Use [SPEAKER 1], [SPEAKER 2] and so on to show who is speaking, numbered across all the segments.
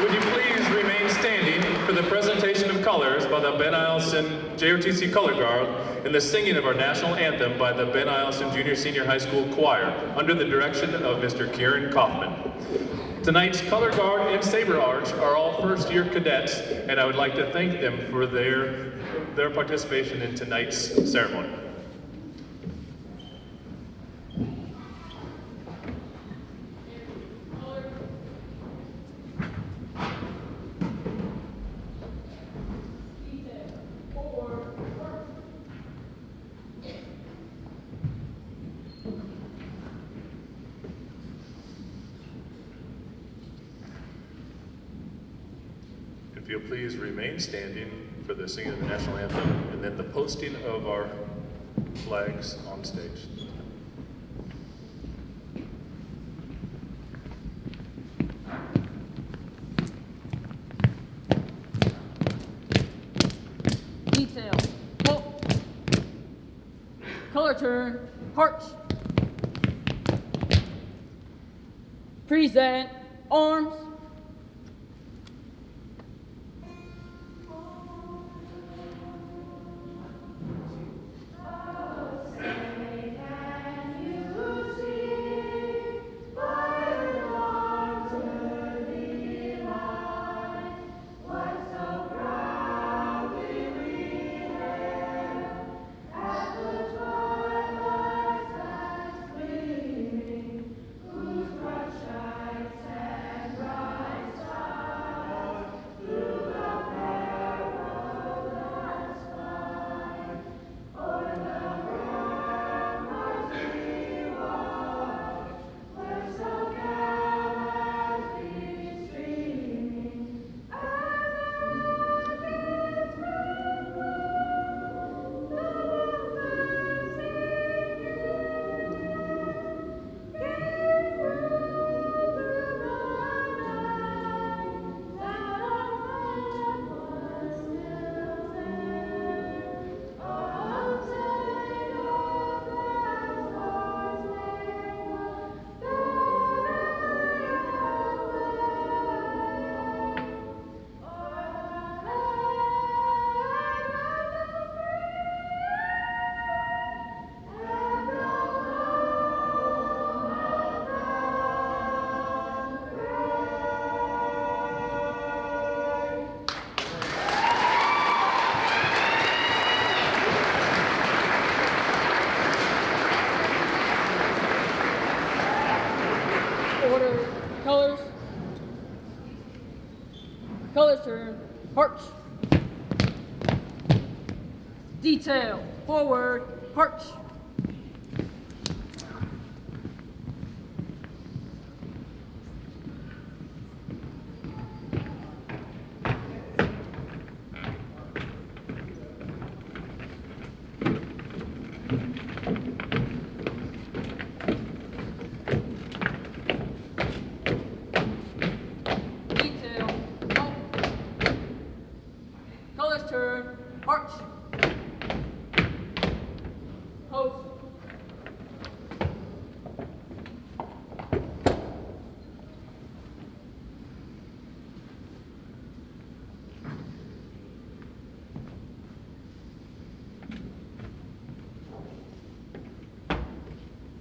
[SPEAKER 1] Would you please remain standing for the presentation of colors by the Ben Eielson JRTC Color Guard and the singing of our national anthem by the Ben Eielson Junior Senior High School Choir under the direction of Mr. Kieran Kaufman. Tonight's Color Guard and Saber Arch are all first-year cadets, and I would like to thank them for their participation in tonight's ceremony. If you'll please remain standing for the singing of the national anthem and then the posting of our flags on stage.
[SPEAKER 2] Detail, halt, color turn, march, present, arms, order, colors turn, march, detail, forward, march. Turn, march, post,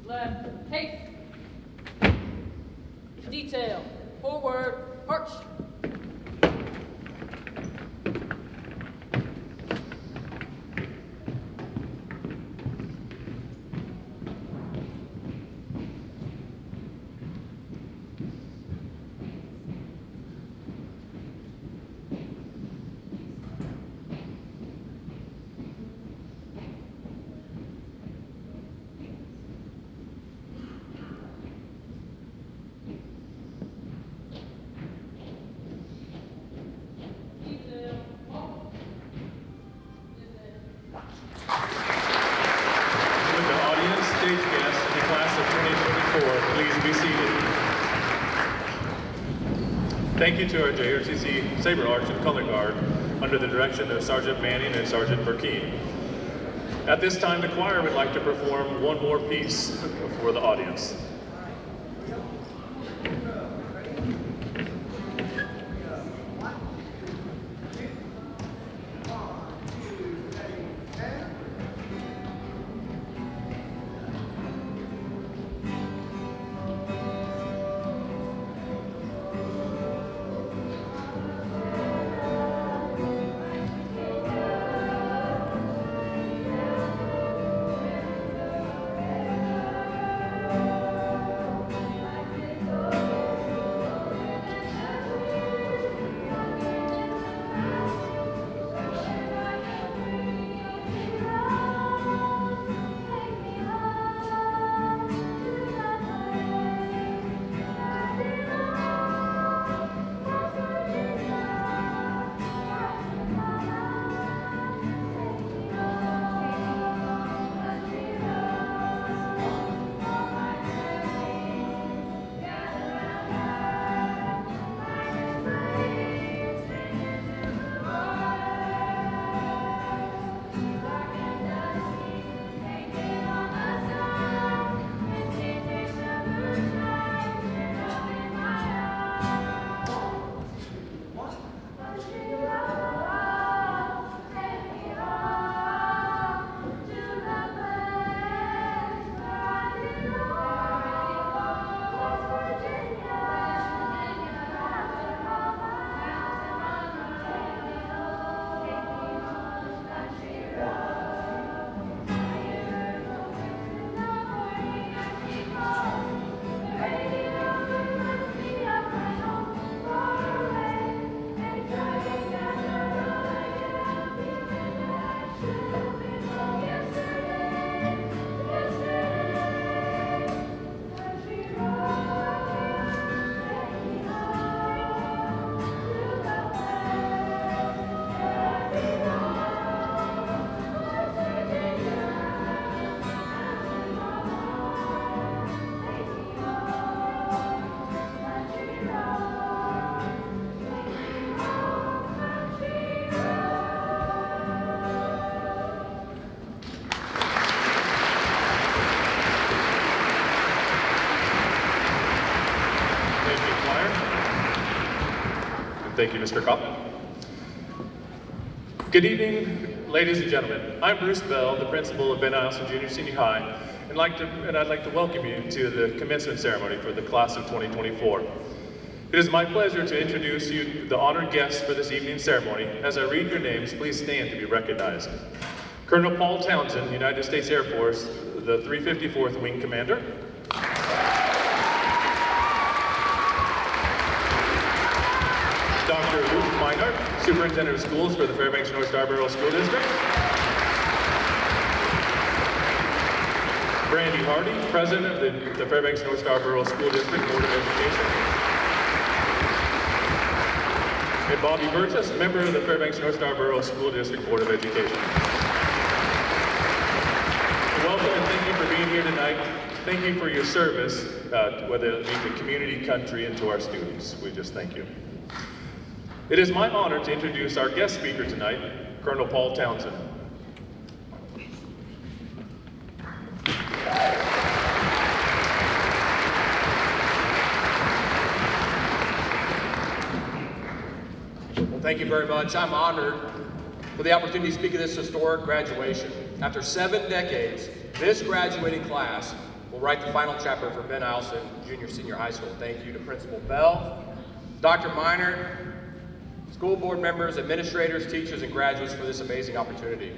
[SPEAKER 2] left, haste, detail, forward, march.
[SPEAKER 1] Thank you to our JRTC Saber Arch and Color Guard under the direction of Sergeant Manning and Sergeant Burkeen. At this time, the choir would like to perform one more piece for the audience. Thank you, Mr. Coffin. Good evening, ladies and gentlemen. I'm Bruce Bell, the principal of Ben Eielson Junior Senior High, and I'd like to welcome you to the commencement ceremony for the class of 2024. It is my pleasure to introduce you the honored guests for this evening's ceremony. As I read your names, please stand to be recognized. Colonel Paul Townsend, United States Air Force, the 354th Wing Commander. Dr. Luke Meinert, Superintendent of Schools for the Fairbanks North Scarborough School District. Brandy Hardy, President of the Fairbanks North Scarborough School District Board of Education. And Bobby Burgess, member of the Fairbanks North Scarborough School District Board of Education. Welcome and thank you for being here tonight. Thank you for your service, whether it be the community, country, and to our students. We just thank you. It is my honor to introduce our guest speaker tonight, Colonel Paul Townsend.
[SPEAKER 3] Well, thank you very much. I'm honored for the opportunity to speak at this historic graduation. After 7 decades, this graduating class will write the final chapter for Ben Eielson Junior Senior High School. Thank you to Principal Bell, Dr. Meinert, school board members, administrators, teachers, and graduates for this amazing opportunity.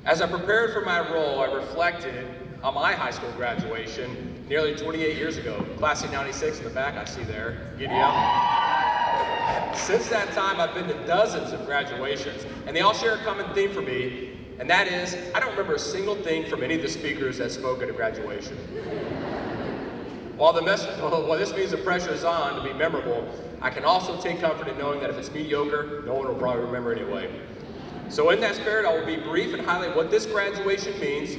[SPEAKER 3] As I prepared for my role, I reflected on my high school graduation nearly 28 years ago. Class of 96 in the back, I see there. Giddy up. Since that time, I've been to dozens of graduations, and they all share a common theme for me, and that is, I don't remember a single thing from any of the speakers that spoke at a graduation. While this means the pressure is on to be memorable, I can also take comfort in knowing that if it's mediocre, no one will probably remember anyway. So in that spirit, I will be brief and highlight what this graduation means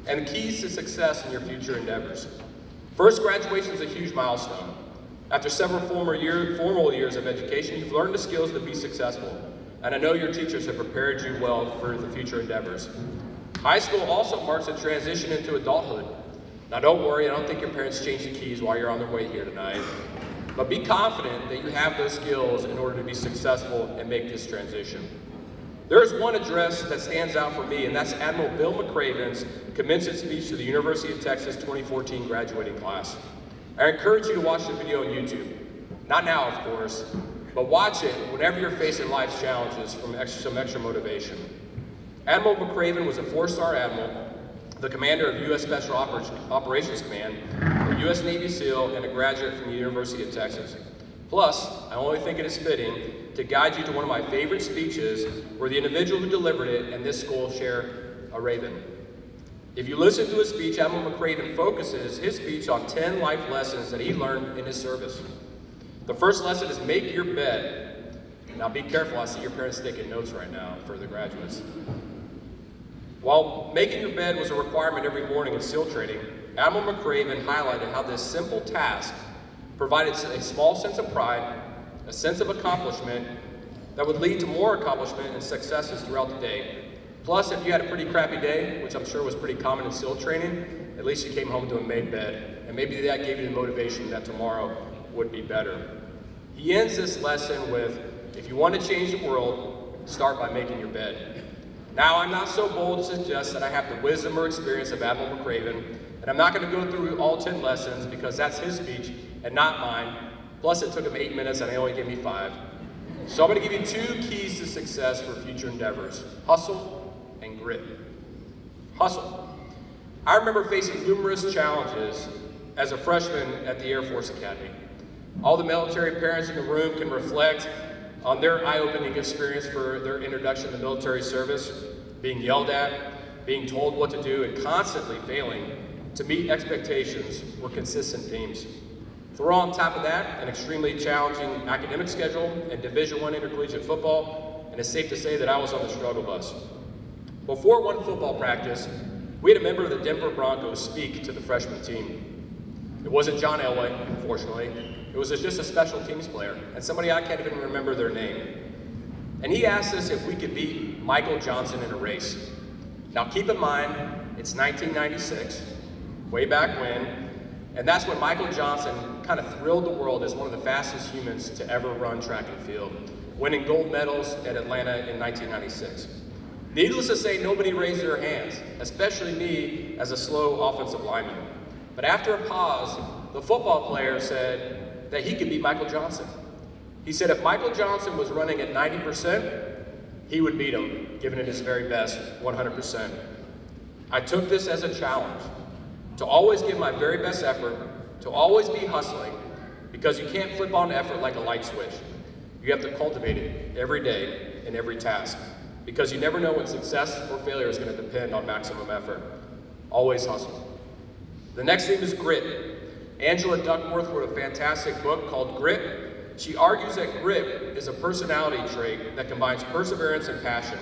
[SPEAKER 3] and the keys to success in your future endeavors. First, graduation is a huge milestone. After several formal years of education, you've learned the skills to be successful, and I know your teachers have prepared you well for the future endeavors. High school also marks a transition into adulthood. Now don't worry, I don't think your parents changed the keys while you're on their way here tonight. But be confident that you have those skills in order to be successful and make this transition. There is one address that stands out for me, and that's Admiral Bill McRaven's commencement speech to the University of Texas 2014 graduating class. I encourage you to watch the video on YouTube. Not now, of course, but watch it whenever you're facing life's challenges from some extra motivation. Admiral McRaven was a 4-star admiral, the commander of U.S. Special Operations Command, a U.S. Navy SEAL, and a graduate from the University of Texas. Plus, I only think it is fitting to guide you to one of my favorite speeches where the individual who delivered it and this school share a raven. If you listen to his speech, Admiral McRaven focuses his speech on 10 life lessons that he learned in his service. The first lesson is make your bed. Now be careful, I see your parents taking notes right now for the graduates. While making your bed was a requirement every morning in SEAL training, Admiral McRaven highlighted how this simple task provided a small sense of pride, a sense of accomplishment that would lead to more accomplishment and successes throughout the day. Plus, if you had a pretty crappy day, which I'm sure was pretty common in SEAL training, at least you came home to a made bed, and maybe that gave you the motivation that tomorrow would be better. He ends this lesson with, if you want to change the world, start by making your bed. Now, I'm not so bold to suggest that I have the wisdom or experience of Admiral McRaven, and I'm not going to go through all 10 lessons because that's his speech and not mine. Plus, it took him 8 minutes and he only gave me 5. So I'm going to give you 2 keys to success for future endeavors: hustle and grit. Hustle. I remember facing numerous challenges as a freshman at the Air Force Academy. All the military parents in the room can reflect on their eye-opening experience for their introduction to military service, being yelled at, being told what to do, and constantly failing to meet expectations were consistent themes. Throw on top of that an extremely challenging academic schedule and Division I intercollegiate football, and it's safe to say that I was on the struggle bus. Before one football practice, we had a member of the Denver Broncos speak to the freshman team. It wasn't John Elway, unfortunately. It was just a special teams player, and somebody I can't even remember their name. And he asked us if we could beat Michael Johnson in a race. Now keep in mind, it's 1996, way back when, And that's when Michael Johnson kind of thrilled the world as one of the fastest humans to ever run track and field, winning gold medals at Atlanta in 1996. Needless to say, nobody raised their hands, especially me as a slow offensive lineman. But after a pause, the football player said that he could be Michael Johnson. He said if Michael Johnson was running at 90%, he would beat him, giving it his very best, 100%. I took this as a challenge, to always give my very best effort, to always be hustling, because you can't flip on effort like a light switch. You have to cultivate it every day in every task, because you never know when success or failure is going to depend on maximum effort. Always hustle. The next theme is grit. Angela Duckworth wrote a fantastic book called Grit. She argues that grit is a personality trait that combines perseverance and passion,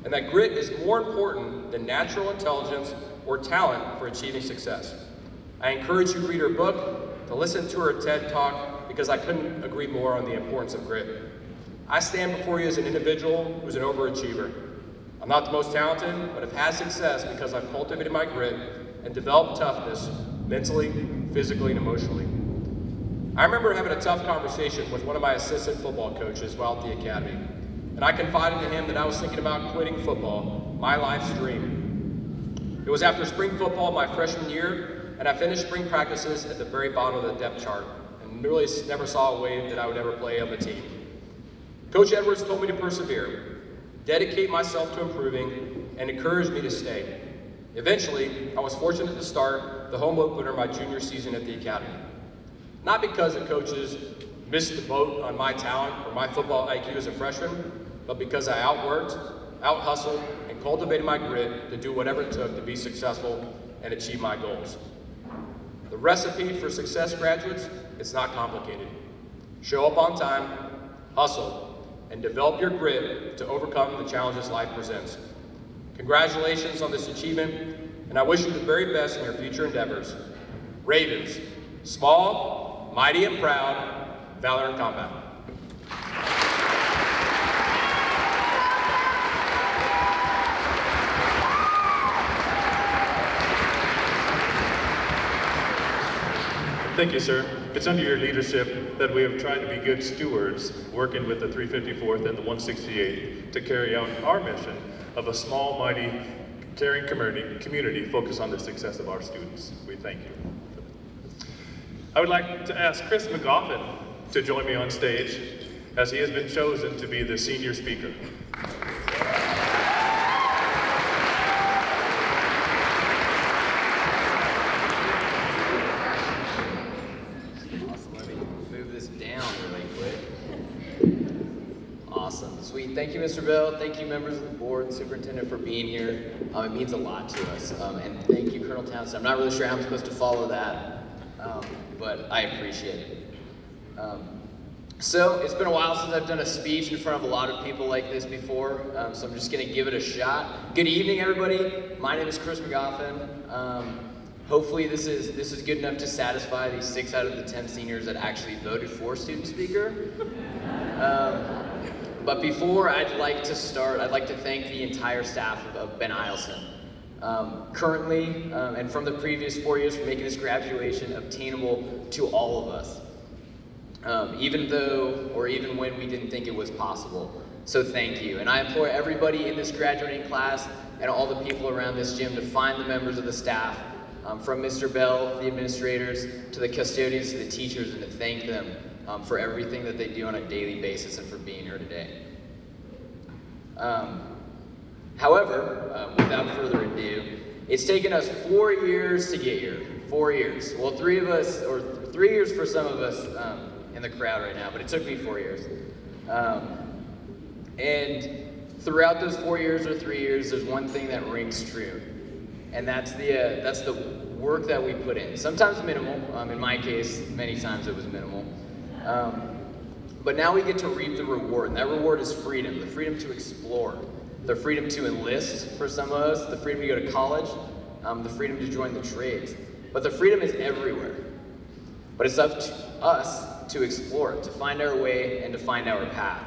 [SPEAKER 3] and that grit is more important than natural intelligence or talent for achieving success. I encourage you to read her book, to listen to her TED Talk, because I couldn't agree more on the importance of grit. I stand before you as an individual who's an overachiever. I'm not the most talented, but have had success because I've cultivated my grit and developed toughness mentally, physically, and emotionally. I remember having a tough conversation with one of my assistant football coaches while at the academy, and I confided to him that I was thinking about quitting football, my life's dream. It was after spring football my freshman year, and I finished spring practices at the very bottom of the depth chart, and really never saw a way that I would ever play on the team. Coach Edwards told me to persevere, dedicate myself to improving, and encouraged me to stay. Eventually, I was fortunate to start the home opener my junior season at the academy. Not because the coaches missed the boat on my talent or my football IQ as a freshman, but because I outworked, out-hustled, and cultivated my grit to do whatever it took to be successful and achieve my goals. The recipe for success, graduates, it's not complicated. Show up on time, hustle, and develop your grit to overcome the challenges life presents. Congratulations on this achievement, and I wish you the very best in your future endeavors. Ravens, small, mighty and proud, valor in combat.
[SPEAKER 1] Thank you, sir. It's under your leadership that we have tried to be good stewards, working with the 354th and the 168 to carry out our mission of a small, mighty, caring community focused on the success of our students. We thank you. I would like to ask Chris McGoffin to join me on stage, as he has been chosen to be the senior speaker.
[SPEAKER 4] Awesome, let me move this down really quick. Awesome, sweet. Thank you, Mr. Bell. Thank you, members of the board, superintendent, for being here. It means a lot to us. And thank you, Colonel Townsend. I'm not really sure how I'm supposed to follow that, but I appreciate it. So it's been a while since I've done a speech in front of a lot of people like this before, so I'm just gonna give it a shot. Good evening, everybody. My name is Chris McGoffin. Hopefully this is good enough to satisfy these 6 out of the 10 seniors that actually voted for student speaker. But before I'd like to start, I'd like to thank the entire staff of Ben Eielson. Currently, and from the previous 4 years, for making this graduation obtainable to all of us. Even when we didn't think it was possible. So thank you. And I implore everybody in this graduating class and all the people around this gym to find the members of the staff, from Mr. Bell, the administrators, to the custodians, to the teachers, and to thank them for everything that they do on a daily basis and for being here today. However, without further ado, it's taken us 4 years to get here. 4 years. Well, 3 of us, or 3 years for some of us in the crowd right now, but it took me 4 years. And throughout those 4 years or 3 years, there's one thing that rings true, and that's the work that we put in. Sometimes minimal. In my case, many times it was minimal. But now we get to reap the reward, and that reward is freedom. The freedom to explore, the freedom to enlist for some of us, the freedom to go to college, the freedom to join the trades. But the freedom is everywhere. But it's up to us to explore it, to find our way and to find our path.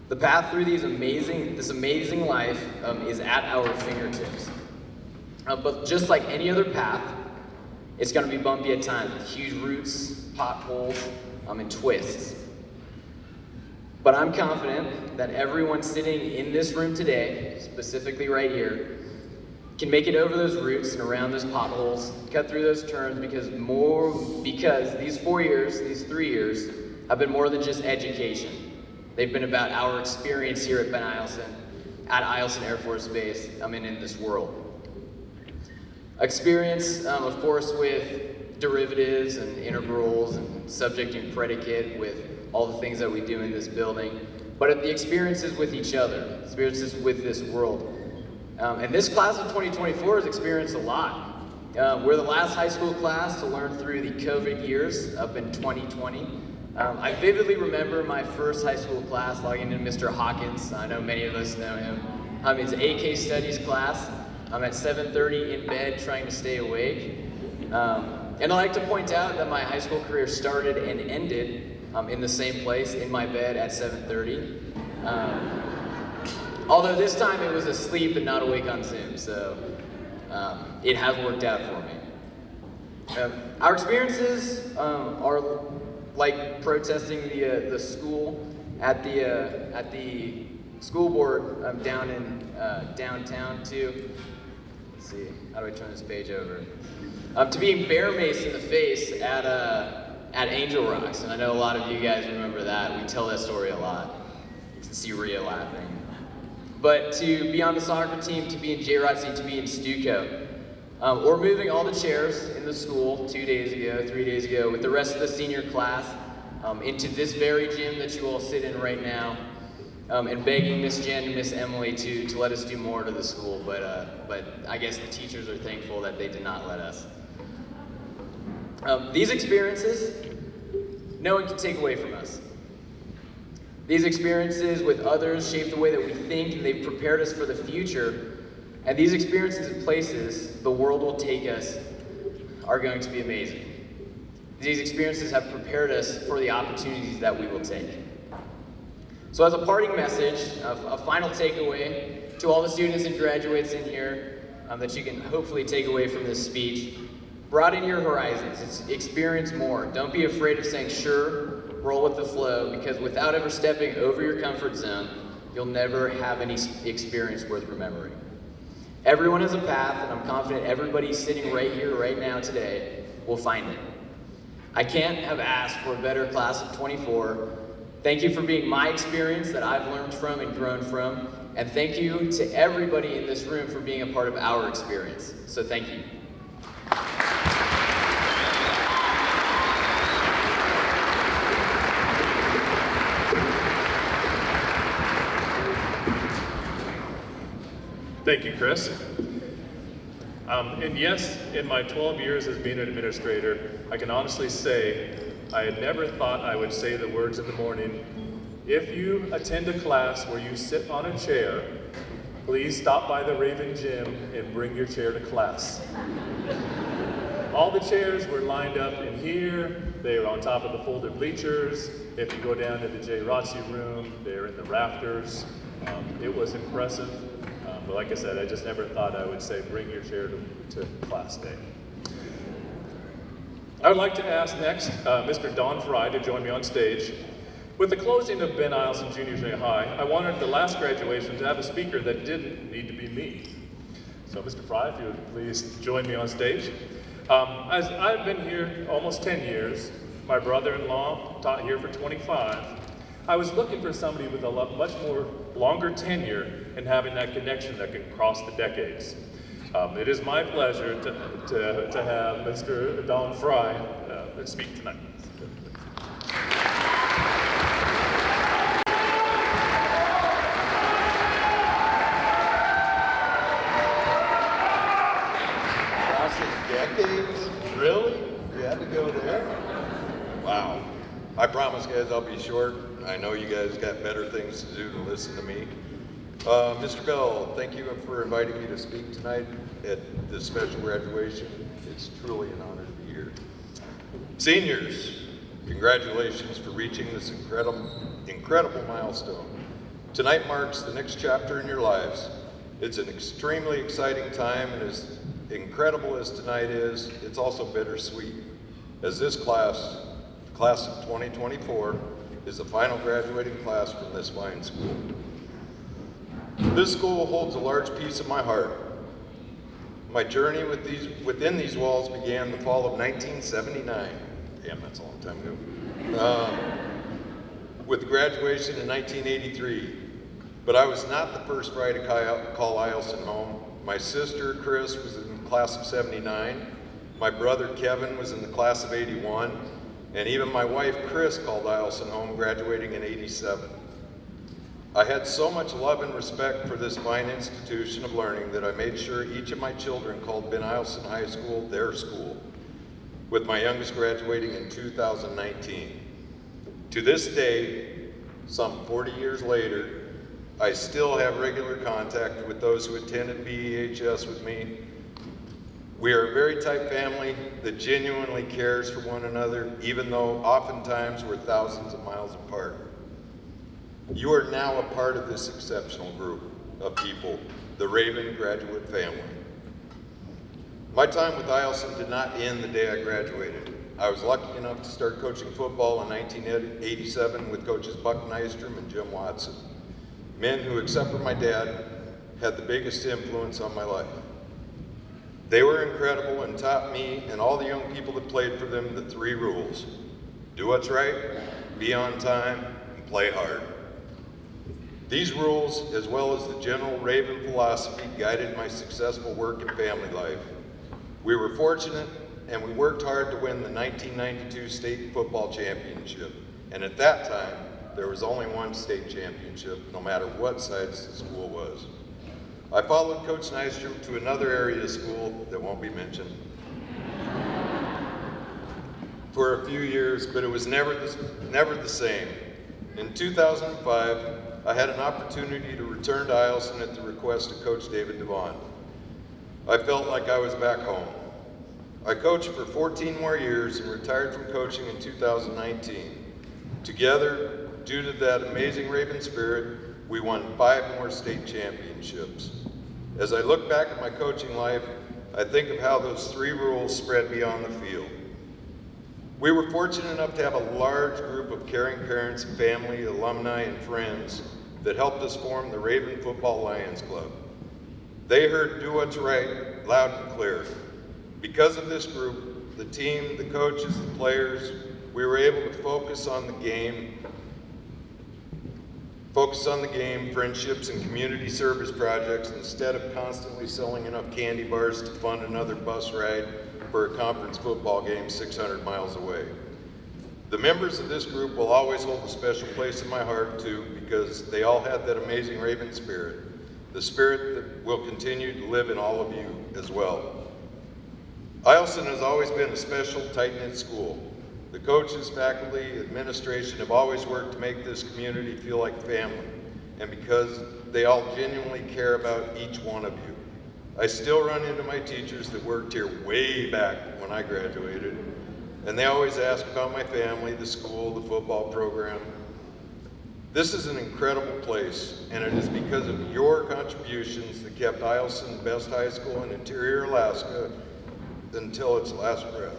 [SPEAKER 4] The path through this amazing life is at our fingertips. But just like any other path, It's going to be bumpy at times with huge roots, potholes, and twists. But I'm confident that everyone sitting in this room today, specifically right here, can make it over those roots and around those potholes, cut through those turns because these 4 years, these 3 years, have been more than just education. They've been about our experience here at Eielson, at Eielson Air Force Base, in this world. Experience, of course, with derivatives and integrals and subject and predicate with all the things that we do in this building, but the experiences with each other, experiences with this world. And this class of 2024 has experienced a lot. We're the last high school class to learn through the COVID years up in 2020. I vividly remember my first high school class logging in Mr. Hawkins. I know many of us know him. It's AK Studies class. I'm at 7:30 in bed trying to stay awake. And I like to point out that my high school career started and ended in the same place, in my bed at 7:30. Although this time it was asleep and not awake on Zoom, so it has worked out for me. Our experiences are like protesting the school at the school board down in downtown too. Let's see, how do I turn this page over? To being bear maced in the face at Angel Rocks, and I know a lot of you guys remember that. We tell that story a lot. You can see Rhea laughing. But to be on the soccer team, to be in JROTC, to be in Stuco, or moving all the chairs in the school 2 days ago, 3 days ago, with the rest of the senior class into this very gym that you all sit in right now, and begging Miss Jen and Miss Emily to let us do more to the school, but I guess the teachers are thankful that they did not let us. These experiences, no one can take away from us. These experiences with others shape the way that we think, and they've prepared us for the future. And these experiences and places the world will take us are going to be amazing. These experiences have prepared us for the opportunities that we will take. So as a parting message, a final takeaway to all the students and graduates in here that you can hopefully take away from this speech, broaden your horizons, experience more. Don't be afraid of saying sure, roll with the flow, because without ever stepping over your comfort zone, you'll never have any experience worth remembering. Everyone has a path, and I'm confident everybody sitting right here, right now, today, will find it. I can't have asked for a better class of 24. Thank you for being my experience that I've learned from and grown from, and thank you to everybody in this room for being a part of our experience. So thank you.
[SPEAKER 1] Thank you, Chris. And yes, in my 12 years as being an administrator, I can honestly say I had never thought I would say the words in the morning, if you attend a class where you sit on a chair, please stop by the Raven Gym and bring your chair to class. All the chairs were lined up in here. They were on top of the folded bleachers. If you go down to the JROTC room, they're in the rafters. It was impressive. But like I said, I just never thought I would say bring your chair to class day. I would like to ask next Mr. Don Fry to join me on stage. With the closing of Ben Eielson Junior Senior High, I wanted the last graduation to have a speaker that didn't need to be me. So Mr. Fry, if you would please join me on stage. As I've been here almost 10 years, my brother-in-law taught here for 25. I was looking for somebody with a much more longer tenure and having that connection that can cross the decades. It is my pleasure to have Mr. Don Fry speak tonight.
[SPEAKER 5] Decades? Really? You had to go there? Wow. I promise, guys, I'll be short. I know you guys got better things to do to listen to me. Mr. Bell, thank you for inviting me to speak tonight at this special graduation. It's truly an honor to be here. Seniors, congratulations for reaching this incredible milestone. Tonight marks the next chapter in your lives. It's an extremely exciting time, and as incredible as tonight is, it's also bittersweet, as this class of 2024, is the final graduating class from this fine school. This school holds a large piece of my heart. My journey within these walls began the fall of 1979. Damn, that's a long time ago. With graduation in 1983. But I was not the first Fry to call Eielson home. My sister, Chris, was in the class of 79. My brother, Kevin, was in the class of 81. And even my wife, Chris, called Eielson home, graduating in 87. I had so much love and respect for this fine institution of learning that I made sure each of my children called Ben Eielson High School their school, with my youngest graduating in 2019. To this day, some 40 years later, I still have regular contact with those who attended BEHS with me. We are a very tight family that genuinely cares for one another, even though oftentimes we're thousands of miles apart. You are now a part of this exceptional group of people, the Raven graduate family. My time with Eielson did not end the day I graduated. I was lucky enough to start coaching football in 1987 with coaches Buck Nystrom and Jim Watson, men who, except for my dad, had the biggest influence on my life. They were incredible and taught me and all the young people that played for them the 3 rules: do what's right, be on time, and play hard. These rules, as well as the general Raven philosophy, guided my successful work and family life. We were fortunate, and we worked hard to win the 1992 state football championship. And at that time, there was only one state championship, no matter what size the school was. I followed Coach Nystrom to another area of school that won't be mentioned for a few years, but it was never the same. In 2005, I had an opportunity to return to Eielson at the request of Coach David Devon. I felt like I was back home. I coached for 14 more years and retired from coaching in 2019. Together, due to that amazing Raven spirit, we won 5 more state championships. As I look back at my coaching life, I think of how those 3 rules spread beyond the field. We were fortunate enough to have a large group of caring parents, family, alumni, and friends that helped us form the Raven Football Lions Club. They heard "do what's right" loud and clear. Because of this group, the team, the coaches, the players, we were able to focus on the game, friendships, and community service projects instead of constantly selling enough candy bars to fund another bus ride for a conference football game 600 miles away. The members of this group will always hold a special place in my heart too, because they all had that amazing Raven spirit, the spirit that will continue to live in all of you as well. Eielson has always been a special, tight-knit school. The coaches, faculty, administration have always worked to make this community feel like family, and because they all genuinely care about each one of you. I still run into my teachers that worked here way back when I graduated, and they always ask about my family, the school, the football program. This is an incredible place, and it is because of your contributions that kept Eielson the best high school in interior Alaska until its last breath.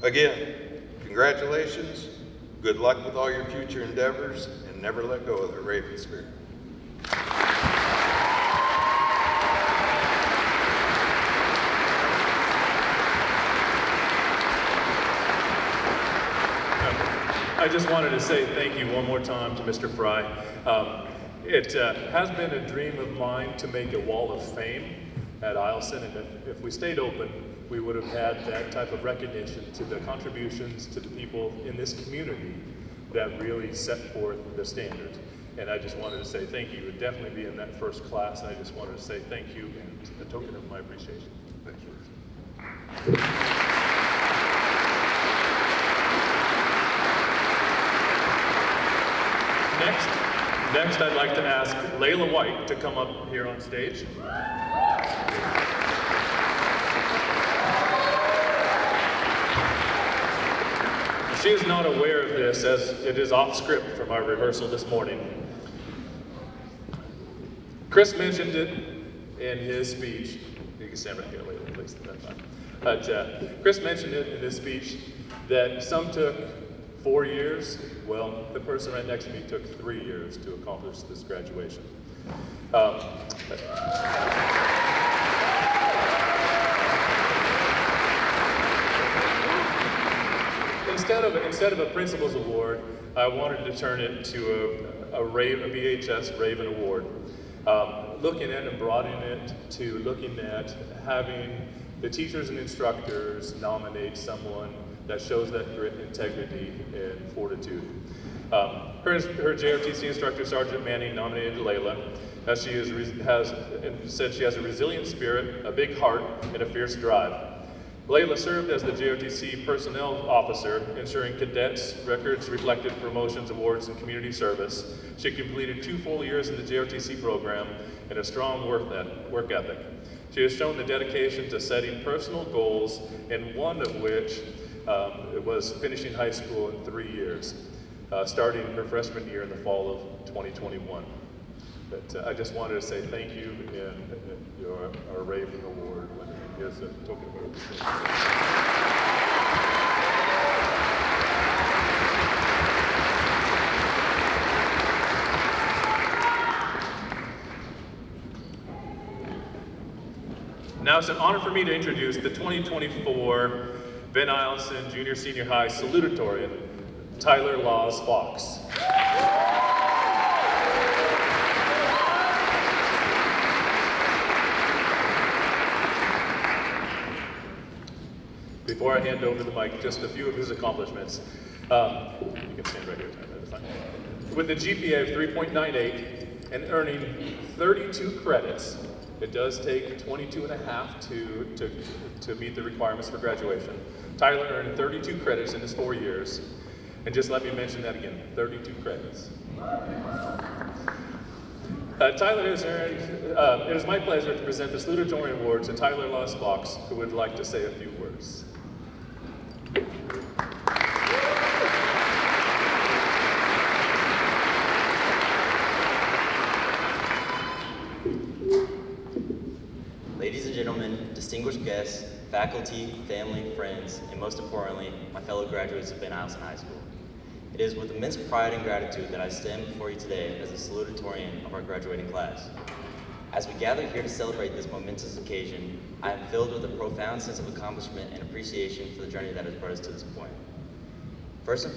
[SPEAKER 5] Again, congratulations, good luck with all your future endeavors, and never let go of the Raven spirit.
[SPEAKER 1] I just wanted to say thank you one more time to Mr. Fry. It has been a dream of mine to make a wall of fame at Eielson, and if we stayed open, we would have had that type of recognition to the contributions to the people in this community that really set forth the standards. And I just wanted to say thank you. It would definitely be in that first class, and I just wanted to say thank you and a token of my appreciation. Thank you. Next, I'd like to ask Layla White to come up here on stage. She is not aware of this, as it is off script from our rehearsal this morning. Chris mentioned it in his speech. can stand right here, at least at that time. But Chris mentioned it in his speech that some took 4 years. Well, the person right next to me took 3 years to accomplish this graduation. Instead of a principal's award, I wanted to turn it to a BHS Raven Award. Looking at and broadening it to looking at having the teachers and instructors nominate someone that shows that grit, integrity, and fortitude. Her JRTC instructor, Sergeant Manning, nominated Layla, as she said she has a resilient spirit, a big heart, and a fierce drive. Layla served as the JRTC personnel officer, ensuring cadets' records reflected promotions, awards, and community service. She completed 2 full years in the JRTC program and a strong work ethic. She has shown the dedication to setting personal goals, and one of which was finishing high school in 3 years, starting her freshman year in the fall of 2021. But I just wanted to say thank you, and our Raven Award winner is a token of appreciation. Now it's an honor for me to introduce the 2024 Ben Eielson Junior Senior High Salutatorian, Tyler Laws Fox. Before I hand over the mic, just a few of his accomplishments. You can stand right here, Tyler, that's fine. With a GPA of 3.98 and earning 32 credits, it does take 22 and a half to meet the requirements for graduation. Tyler earned 32 credits in his 4 years. And just let me mention that again, 32 credits. Tyler has earned, it is my pleasure to present the Salutatorian Award to Tyler Laws Fox, who would like to say a few words.
[SPEAKER 6] Ladies and gentlemen, distinguished guests, faculty, family, friends, and most importantly, my fellow graduates of Ben Eielson High School. It is with immense pride and gratitude that I stand before you today as the salutatorian of our graduating class. As we gather here to celebrate this momentous occasion, I am filled with a profound sense of accomplishment and appreciation for the journey that has brought us to this point. First and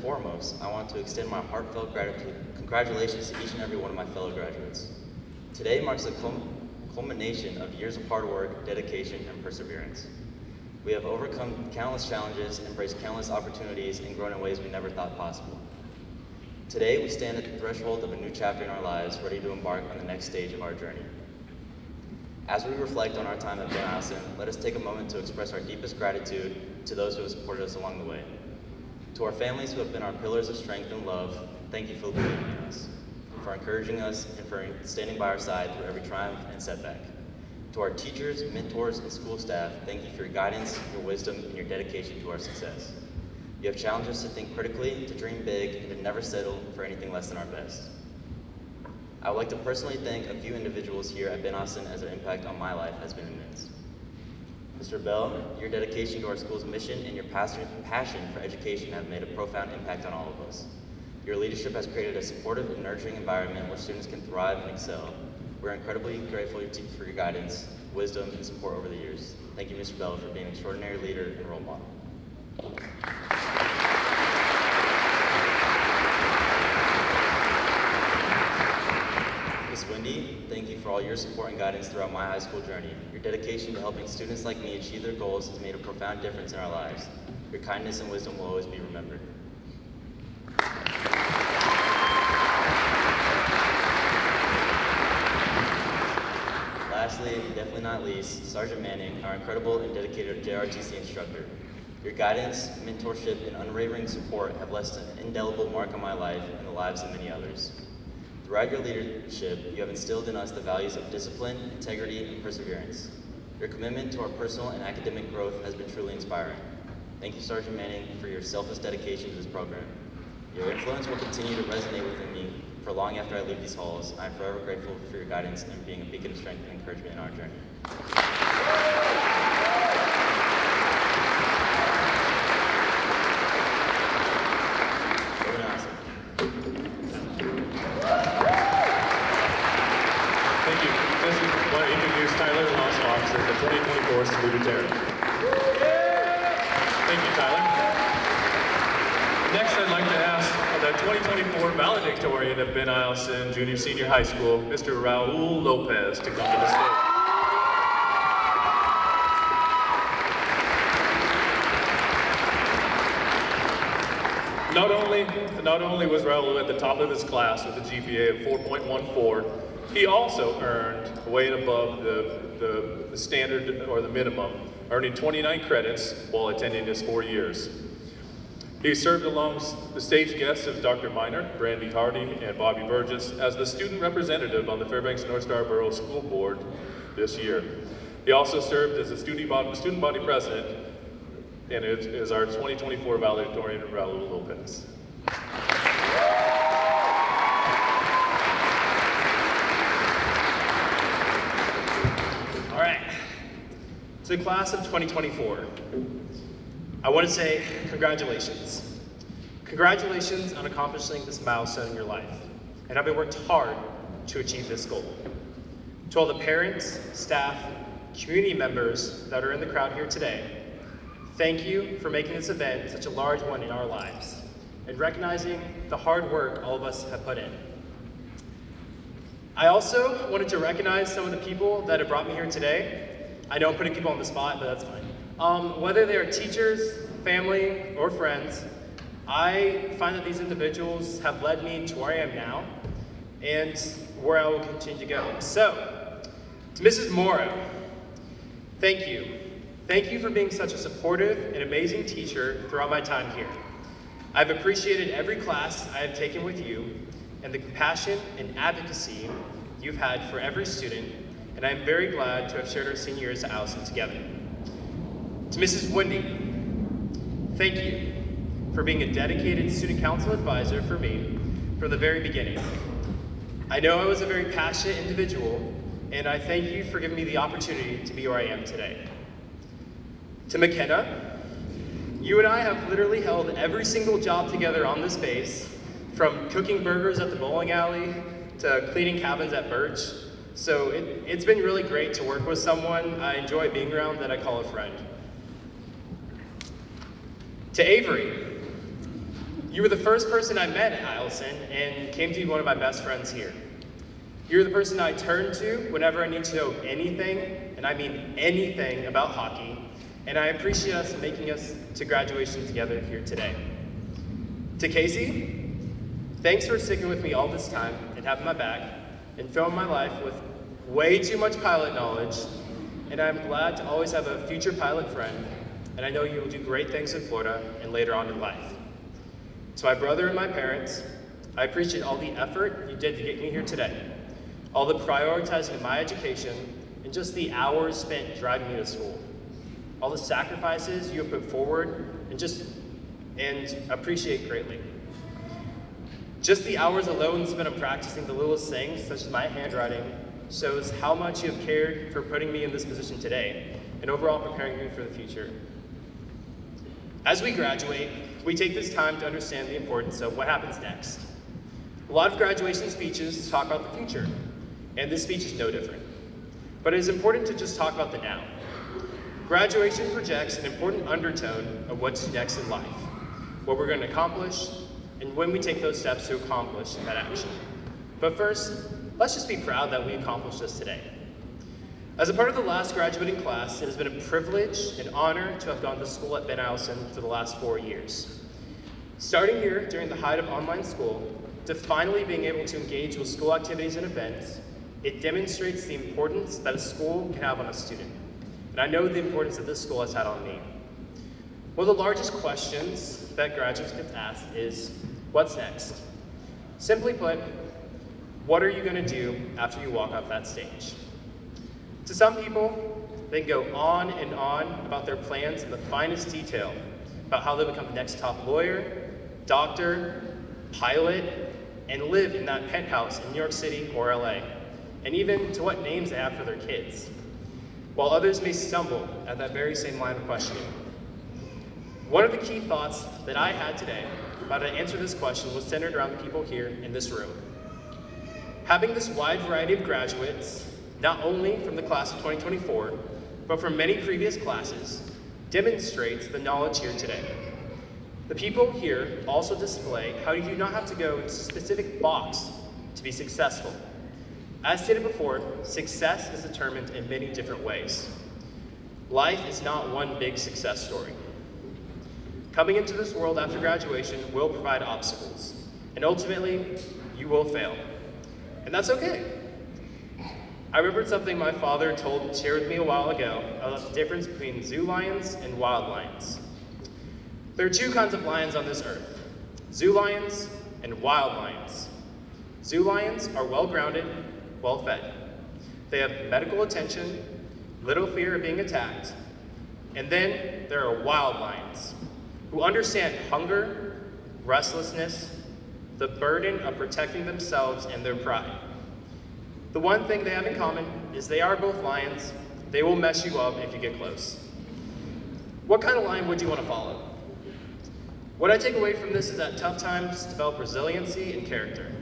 [SPEAKER 6] foremost, I want to extend my heartfelt congratulations to each and every one of my fellow graduates. Today marks the culmination of years of hard work, dedication, and perseverance. We have overcome countless challenges, embraced countless opportunities, and grown in ways we never thought possible. Today, we stand at the threshold of a new chapter in our lives, ready to embark on the next stage of our journey. As we reflect on our time at Ben Eielson, let us take a moment to express our deepest gratitude to those who have supported us along the way. To our families who have been our pillars of strength and love, thank you for believing in us, for encouraging us, and for standing by our side through every triumph and setback. To our teachers, mentors, and school staff, thank you for your guidance, your wisdom, and your dedication to our success. You have challenged us to think critically, to dream big, and to never settle for anything less than our best. I would like to personally thank a few individuals here at Ben Eielson as their impact on my life has been immense. Mr. Bell, your dedication to our school's mission and your passion for education have made a profound impact on all of us. Your leadership has created a supportive and nurturing environment where students can thrive and excel. We're incredibly grateful for your guidance, wisdom, and support over the years. Thank you, Mr. Bell, for being an extraordinary leader and role model. Ms. Wendy, thank you for all your support and guidance throughout my high school journey. Your dedication to helping students like me achieve their goals has made a profound difference in our lives. Your kindness and wisdom will always be remembered. Lastly, and definitely not least, Sergeant Manning, our incredible and dedicated JRTC instructor. Your guidance, mentorship, and unwavering support have left an indelible mark on my life and the lives of many others. Throughout your leadership, you have instilled in us the values of discipline, integrity, and perseverance. Your commitment to our personal and academic growth has been truly inspiring. Thank you, Sergeant Manning, for your selfless dedication to this program. Your influence will continue to resonate within me for long after I leave these halls, I am forever grateful for your guidance and being a beacon of strength and encouragement in our journey.
[SPEAKER 1] Thank you. Next, we want to introduce Tyler Law Officer, the 2024 Salutatorian. Thank you, Tyler. Next, I'd like to ask the 2024 Valedictorian of Ben Eielson Junior Senior High School, Mr. Raul Lopez, to come to the stage. Not only was Raul at the top of his class with a GPA of 4.14, he also earned way above the standard or the minimum, earning 29 credits while attending his 4 years. He served along the stage guests of Dr. Miner, Brandy Hardy, and Bobby Burgess as the student representative on the Fairbanks North Star Borough School Board this year. He also served as the student body president, and it is our 2024 Valedictorian, Raul Lopez.
[SPEAKER 7] All right, to the class of 2024, I want to say congratulations. Congratulations on accomplishing this milestone in your life and having worked hard to achieve this goal. To all the parents, staff, community members that are in the crowd here today, thank you for making this event such a large one in our lives and recognizing the hard work all of us have put in. I also wanted to recognize some of the people that have brought me here today. I know I'm putting people on the spot, but that's fine. Whether they are teachers, family, or friends, I find that these individuals have led me to where I am now and where I will continue to go. So, to Mrs. Morrow, thank you. Thank you for being such a supportive and amazing teacher throughout my time here. I've appreciated every class I have taken with you and the compassion and advocacy you've had for every student, and I'm very glad to have shared our senior years at Eielson together. To Mrs. Wendy, thank you for being a dedicated student council advisor for me from the very beginning. I know I was a very passionate individual, and I thank you for giving me the opportunity to be where I am today. To McKenna, you and I have literally held every single job together on this base, from cooking burgers at the bowling alley to cleaning cabins at Birch. So it's been really great to work with someone I enjoy being around that I call a friend. To Avery, you were the first person I met at Eielson and came to be one of my best friends here. You're the person I turn to whenever I need to know anything, and I mean anything about hockey, and I appreciate us making us to graduation together here today. To Casey, thanks for sticking with me all this time and having my back and filling my life with way too much pilot knowledge, and I'm glad to always have a future pilot friend, and I know you will do great things in Florida and later on in life. To my brother and my parents, I appreciate all the effort you did to get me here today, all the prioritizing of my education, and just the hours spent driving me to school, all the sacrifices you have put forward, and appreciate greatly. Just the hours alone spent on practicing the littlest things, such as my handwriting, shows how much you have cared for putting me in this position today, and overall preparing me for the future. As we graduate, we take this time to understand the importance of what happens next. A lot of graduation speeches talk about the future, and this speech is no different. But it is important to just talk about the now. Graduation projects an important undertone of what's next in life, what we're going to accomplish, and when we take those steps to accomplish that action. But first, let's just be proud that we accomplished this today. As a part of the last graduating class, it has been a privilege and honor to have gone to school at Ben Eielson for the last 4 years. Starting here during the height of online school, to finally being able to engage with school activities and events, it demonstrates the importance that a school can have on a student. And I know the importance that this school has had on me. One of the largest questions that graduates get asked is, what's next? Simply put, what are you going to do after you walk off that stage? To some people, they can go on and on about their plans in the finest detail, about how they'll become the next top lawyer, doctor, pilot, and live in that penthouse in New York City or LA, and even to what names they have for their kids, while others may stumble at that very same line of questioning. One of the key thoughts that I had today about to answer this question was centered around the people here in this room. Having this wide variety of graduates, not only from the class of 2024, but from many previous classes, demonstrates the knowledge here today. The people here also display how you do not have to go into a specific box to be successful. As stated before, success is determined in many different ways. Life is not one big success story. Coming into this world after graduation will provide obstacles, and ultimately, you will fail. And that's okay. I remembered something my father shared with me a while ago about the difference between zoo lions and wild lions. There are two kinds of lions on this earth, zoo lions and wild lions. Zoo lions are well-grounded, well-fed. They have medical attention, little fear of being attacked. And then there are wild lions who understand hunger, restlessness, the burden of protecting themselves and their pride. The one thing they have in common is they are both lions. They will mess you up if you get close. What kind of lion would you want to follow? What I take away from this is that tough times develop resiliency and character.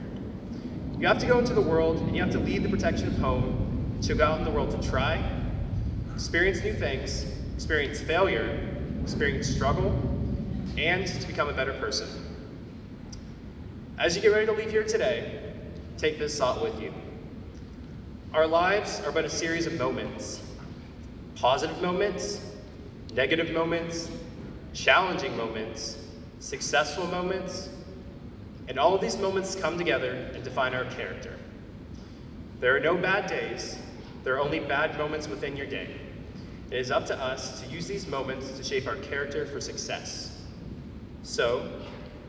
[SPEAKER 7] You have to go into the world and you have to leave the protection of home to go out in the world to try, experience new things, experience failure, experience struggle, and to become a better person. As you get ready to leave here today, take this thought with you. Our lives are but a series of moments. Positive moments, negative moments, challenging moments, successful moments, and all of these moments come together and define our character. There are no bad days, there are only bad moments within your day. It is up to us to use these moments to shape our character for success. So,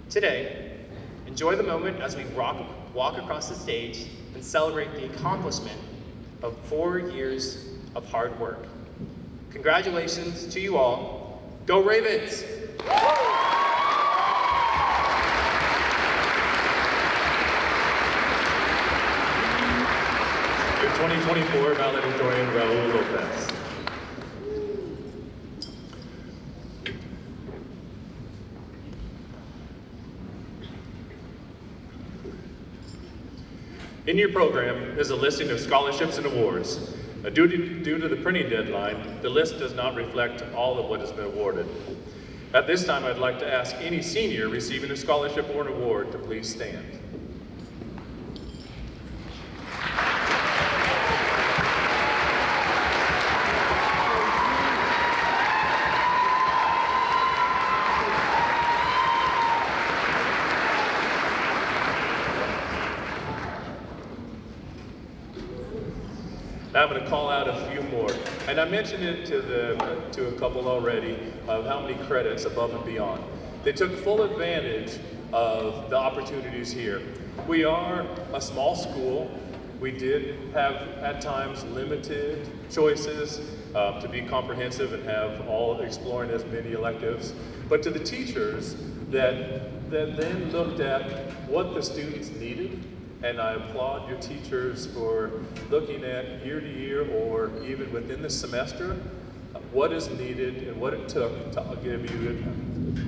[SPEAKER 7] today, enjoy the moment as we walk across the stage and celebrate the accomplishment of 4 years of hard work. Congratulations to you all. Go Ravens!
[SPEAKER 1] Your 2024 Valedictorian, Raul Lopez. In your program is a listing of scholarships and awards. Due to the printing deadline, the list does not reflect all of what has been awarded. At this time, I'd like to ask any senior receiving a scholarship or an award to please stand. Now I'm going to call out a few more. And I mentioned it to a couple already of how many credits above and beyond. They took full advantage of the opportunities here. We are a small school. We did have at times limited choices to be comprehensive and have all exploring as many electives. But to the teachers that then looked at what the students needed, and I applaud your teachers for looking at year to year or even within the semester, what is needed and what it took to give you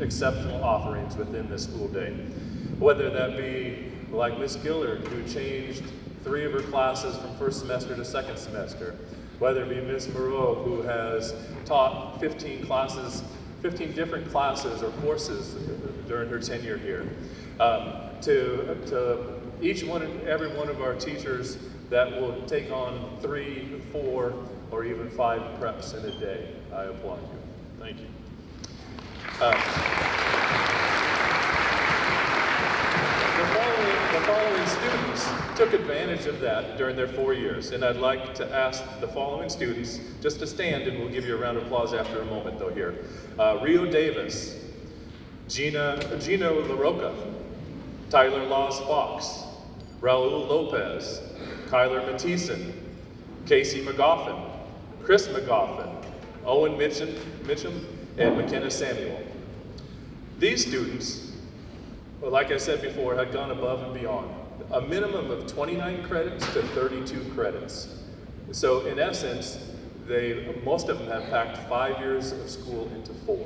[SPEAKER 1] exceptional offerings within this school day. Whether that be like Miss Gillard, who changed 3 of her classes from first semester to second semester. Whether it be Miss Moreau, who has taught 15 different classes or courses during her tenure here. To each one and every one of our teachers that will take on 3, 4, or even 5 preps in a day. I applaud you. Thank you. The following students took advantage of that during their 4 years, and I'd like to ask the following students just to stand, and we'll give you a round of applause after a moment though here. Rio Davis, Gino LaRocca, Tyler Laws Fox, Raul Lopez, Kyler Mathieson, Casey McGoffin, Chris McGoffin, Owen Mitchum, and McKenna Samuel. These students Well, like I said before, had gone above and beyond. A minimum of 29 credits to 32 credits. So in essence, most of them have packed 5 years of school into 4.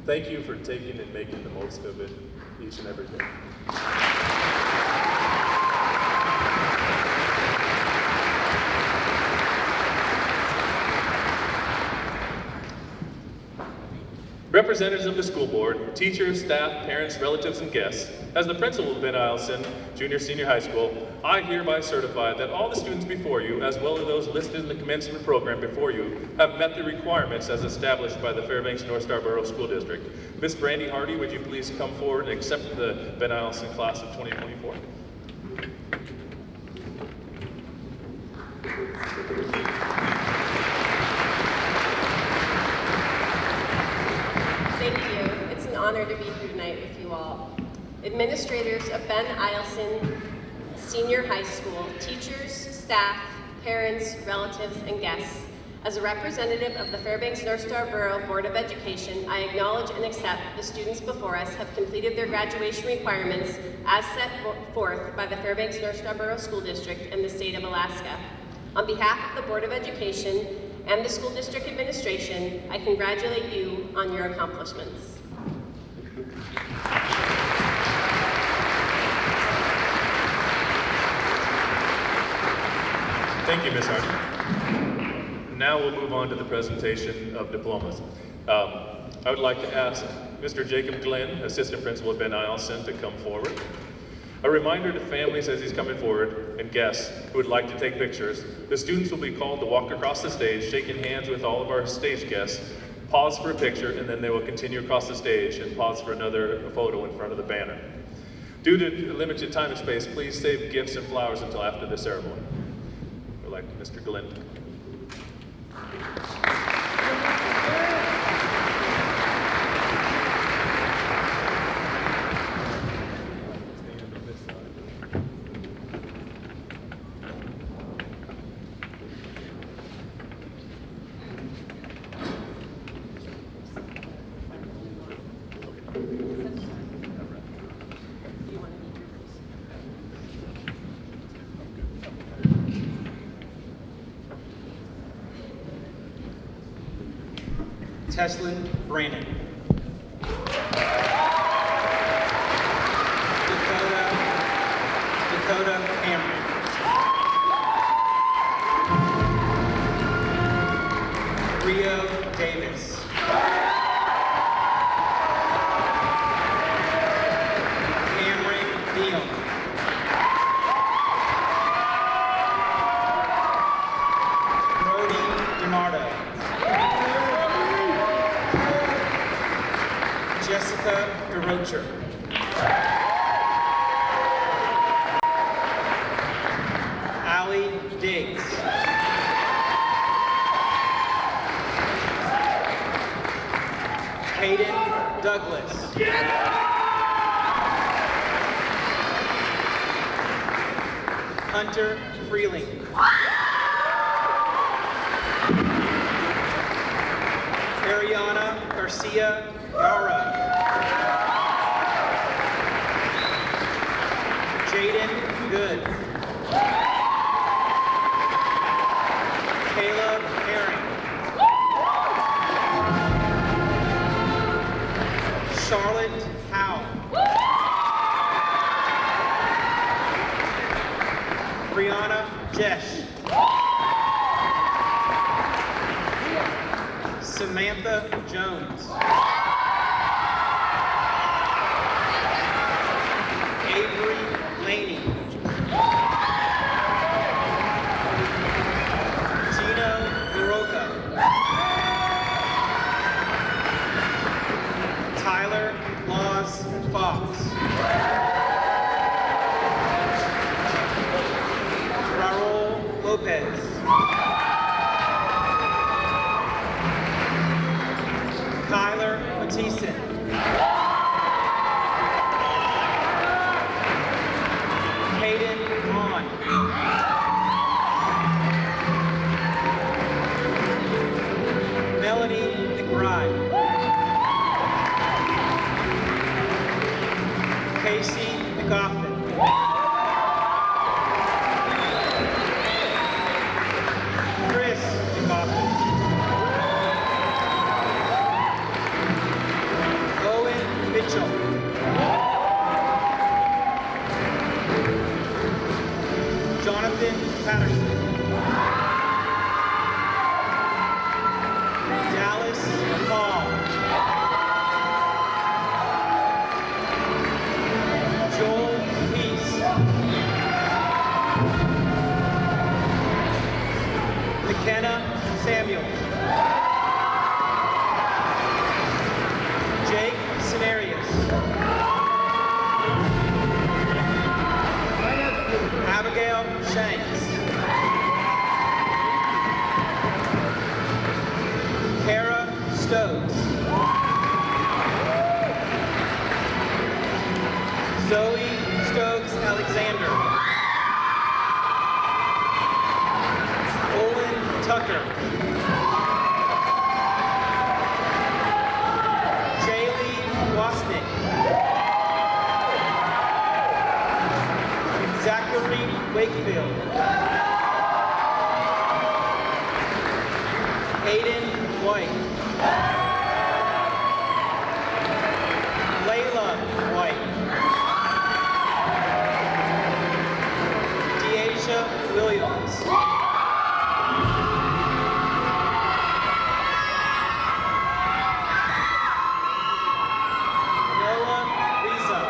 [SPEAKER 1] Thank you for taking and making the most of it each and every day. Representatives of the school board, teachers, staff, parents, relatives, and guests, as the principal of Ben Eielson Junior Senior High School, I hereby certify that all the students before you, as well as those listed in the commencement program before you, have met the requirements as established by the Fairbanks North Star Borough School District. Miss Brandy Hardy, would you please come forward and accept the Ben Eielson class of 2024?
[SPEAKER 8] Thank you. It's an honor to be here tonight with you all. Administrators of Ben Eielson Senior High School, teachers, staff, parents, relatives, and guests. As a representative of the Fairbanks North Star Borough Board of Education, I acknowledge and accept the students before us have completed their graduation requirements as set forth by the Fairbanks North Star Borough School District and the state of Alaska. On behalf of the Board of Education and the school district administration, I congratulate you on your accomplishments.
[SPEAKER 1] Thank you, Ms. Hardy. Now we'll move on to the presentation of diplomas. I would like to ask Mr. Jacob Glenn, Assistant Principal at Ben Eielson, to come forward. A reminder to families as he's coming forward and guests who would like to take pictures, the students will be called to walk across the stage, shaking hands with all of our stage guests, pause for a picture, and then they will continue across the stage and pause for another photo in front of the banner. Due to limited time and space, please save gifts and flowers until after the ceremony. I'd like Mr. Glenn.
[SPEAKER 9] Teslin Brandon. Dakota Cameron. Rio Davis. Cameron Neal. Brody DiMardo. Jessica DeRocher. Allie Diggs. Hayden Douglas. Hunter Freeling. Ariana Garcia Yara. Jaden Good. Caleb Herring. Charlotte Howe. Brianna Jesh. Samantha Jones. Avery Laney. Gino Baroka. Tyler Laws Fox. Raul Lopez. Kyler DeGoffin. Chris DeGoffin. Owen Mitchell. Jonathan Patterson. Dallas Paul. Joel Peace. McKenna Samuel. Jake Cenarius. Abigail Shanks. Kara Stokes. Zoe Stokes Alexander. Olin Tucker. Jaylee Wasnick. Zachary Wakefield. Aiden White. Layla White. Deasia Williams. Noah Riza.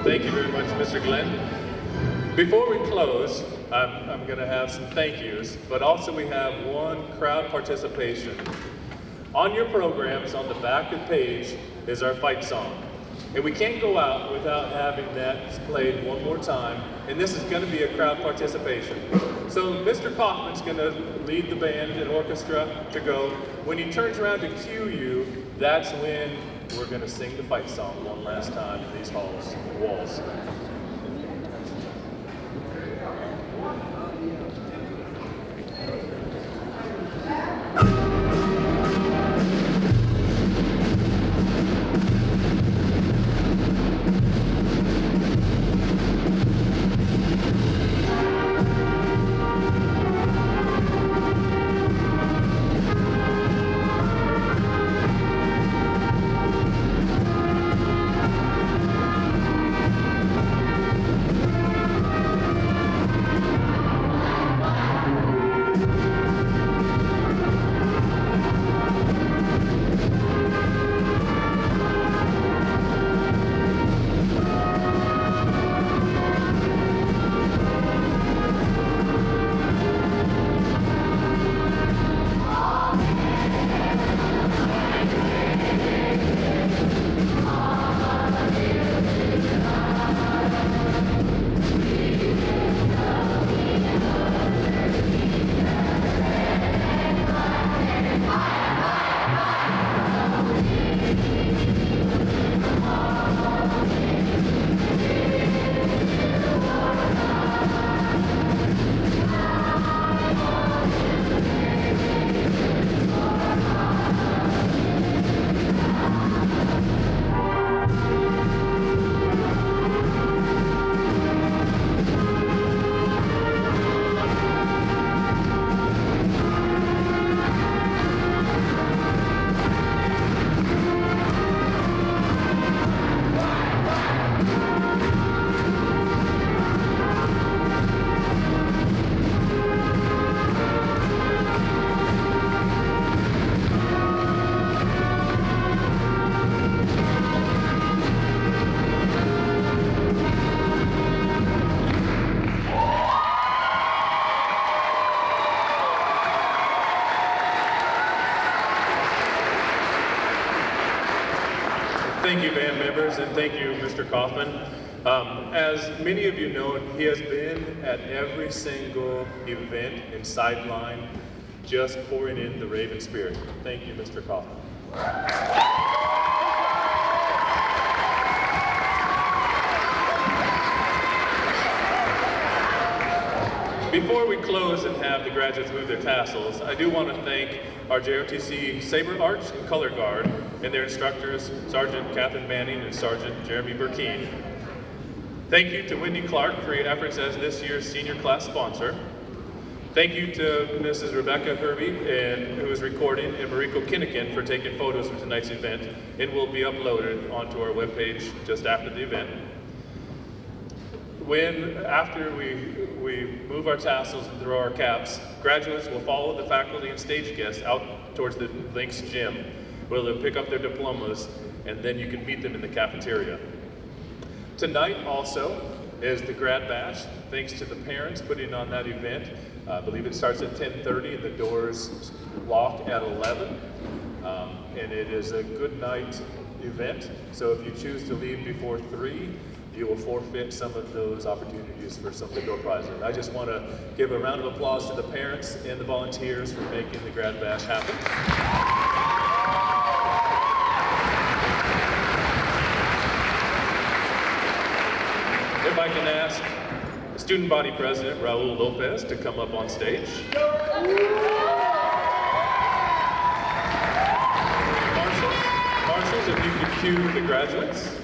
[SPEAKER 1] Thank you very much, Mr. Glenn. Before we close, I'm going to have some thank yous, but also we have one crowd participation. On your programs, on the back of the page, is our fight song. And we can't go out without having that played one more time, and this is going to be a crowd participation. So Mr. Kaufman's going to lead the band and orchestra to go. When he turns around to cue you, that's when we're going to sing the fight song one last time in these walls. Thank you, band members, and thank you, Mr. Kaufman. As many of you know, he has been at every single event and sideline, just pouring in the Raven spirit. Thank you, Mr. Kaufman. Before we close and have the graduates move their tassels, I do want to thank our JROTC Sabre Arch and Color Guard and their instructors, Sergeant Catherine Manning and Sergeant Jeremy Burkeen. Thank you to Wendy Clark for your efforts as this year's senior class sponsor. Thank you to Mrs. Rebecca Hervey, who is recording, and Mariko Kinnikin for taking photos for tonight's event. It will be uploaded onto our webpage just after the event. After we move our tassels and throw our caps, graduates will follow the faculty and stage guests out towards the Links gym, where they'll pick up their diplomas, and then you can meet them in the cafeteria. Tonight also is the grad bash, thanks to the parents putting on that event. I believe it starts at 10:30 and the doors lock at 11. And it is a good night event, so if you choose to leave before 3, you will forfeit some of those opportunities for some of the door prizes. I just want to give a round of applause to the parents and the volunteers for making the grad bash happen. If I can ask the student body president, Raul Lopez, to come up on stage. Marshals, if you could cue the graduates.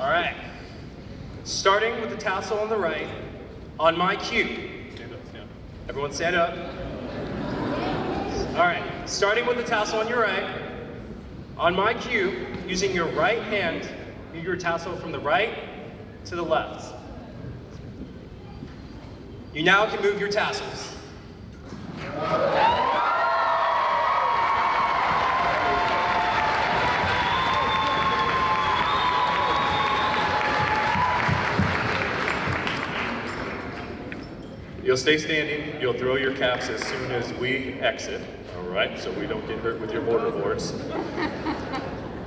[SPEAKER 7] All right. Starting with the tassel on the right, on my cue. Everyone stand up. All right. Starting with the tassel on your right, on my cue, using your right hand, move your tassel from the right to the left. You now can move your tassels.
[SPEAKER 1] You'll stay standing, you'll throw your caps as soon as we exit, all right, so we don't get hurt with your mortarboards.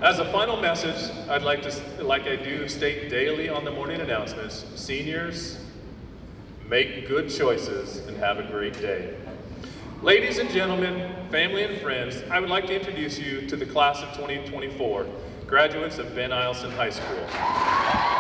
[SPEAKER 1] As a final message, I'd like to, like I do state daily on the morning announcements, seniors, make good choices and have a great day. Ladies and gentlemen, family and friends, I would like to introduce you to the class of 2024, graduates of Ben Eielson High School.